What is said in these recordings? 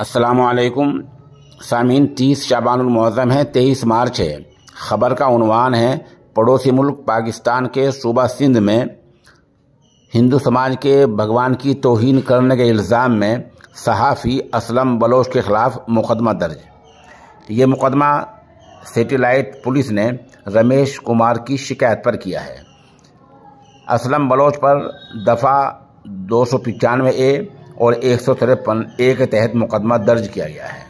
अस्सलामुअलैकुम सामीन, 30 शाबानुल-मुअज़्ज़म है, 23 मार्च है। ख़बर का उन्वान है, पड़ोसी मुल्क पाकिस्तान के सूबा सिंध में हिंदू समाज के भगवान की तौहीन करने के इल्ज़ाम में सहाफ़ी असलम बलोच के ख़िलाफ़ मुक़दमा दर्ज। ये मुक़दमा सैटेलाइट पुलिस ने रमेश कुमार की शिकायत पर किया है। असलम बलोच पर दफ़ा 295A और 153A के तहत मुक़दमा दर्ज किया गया है।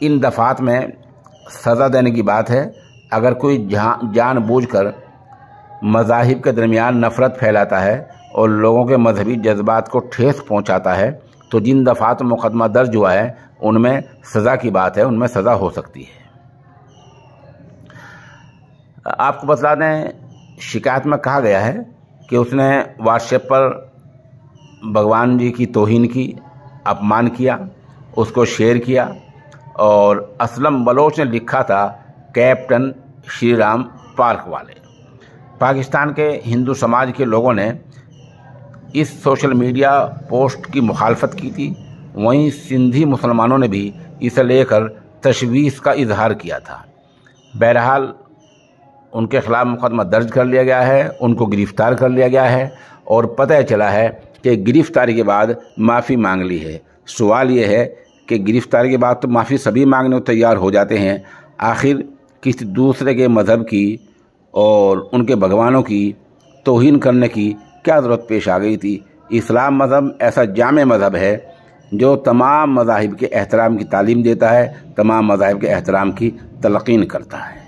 इन दफ़ात में सज़ा देने की बात है। अगर कोई जानबूझकर मज़ाहिब के दरमियान नफ़रत फैलाता है और लोगों के मजहबी जज्बात को ठेस पहुंचाता है तो जिन दफ़ात में मुक़दमा दर्ज हुआ है उनमें सज़ा की बात है, उनमें सज़ा हो सकती है। आपको बता दें, शिकायत में कहा गया है कि उसने व्हाट्सएप पर भगवान जी की तौहीन की, अपमान किया, उसको शेयर किया और असलम बलोच ने लिखा था कैप्टन श्री राम पार्क वाले। पाकिस्तान के हिंदू समाज के लोगों ने इस सोशल मीडिया पोस्ट की मुखालफत की थी। वहीं सिंधी मुसलमानों ने भी इसे लेकर तशवीश का इजहार किया था। बहरहाल उनके ख़िलाफ़ मुक़दमा दर्ज कर लिया गया है, उनको गिरफ़्तार कर लिया गया है और पता चला है कि गिरफ़्तारी के बाद माफ़ी मांग ली है। सवाल ये है कि गिरफ़्तारी के बाद तो माफ़ी सभी मांगने को तैयार हो जाते हैं, आखिर किसी दूसरे के मज़हब की और उनके भगवानों की तौहीन करने की क्या ज़रूरत पेश आ गई थी। इस्लाम मज़हब ऐसा जामे मज़हब है जो तमाम मज़ाहिब के एहतराम की तालीम देता है, तमाम मज़ाहिब के एहतराम की तलक़ीन करता है।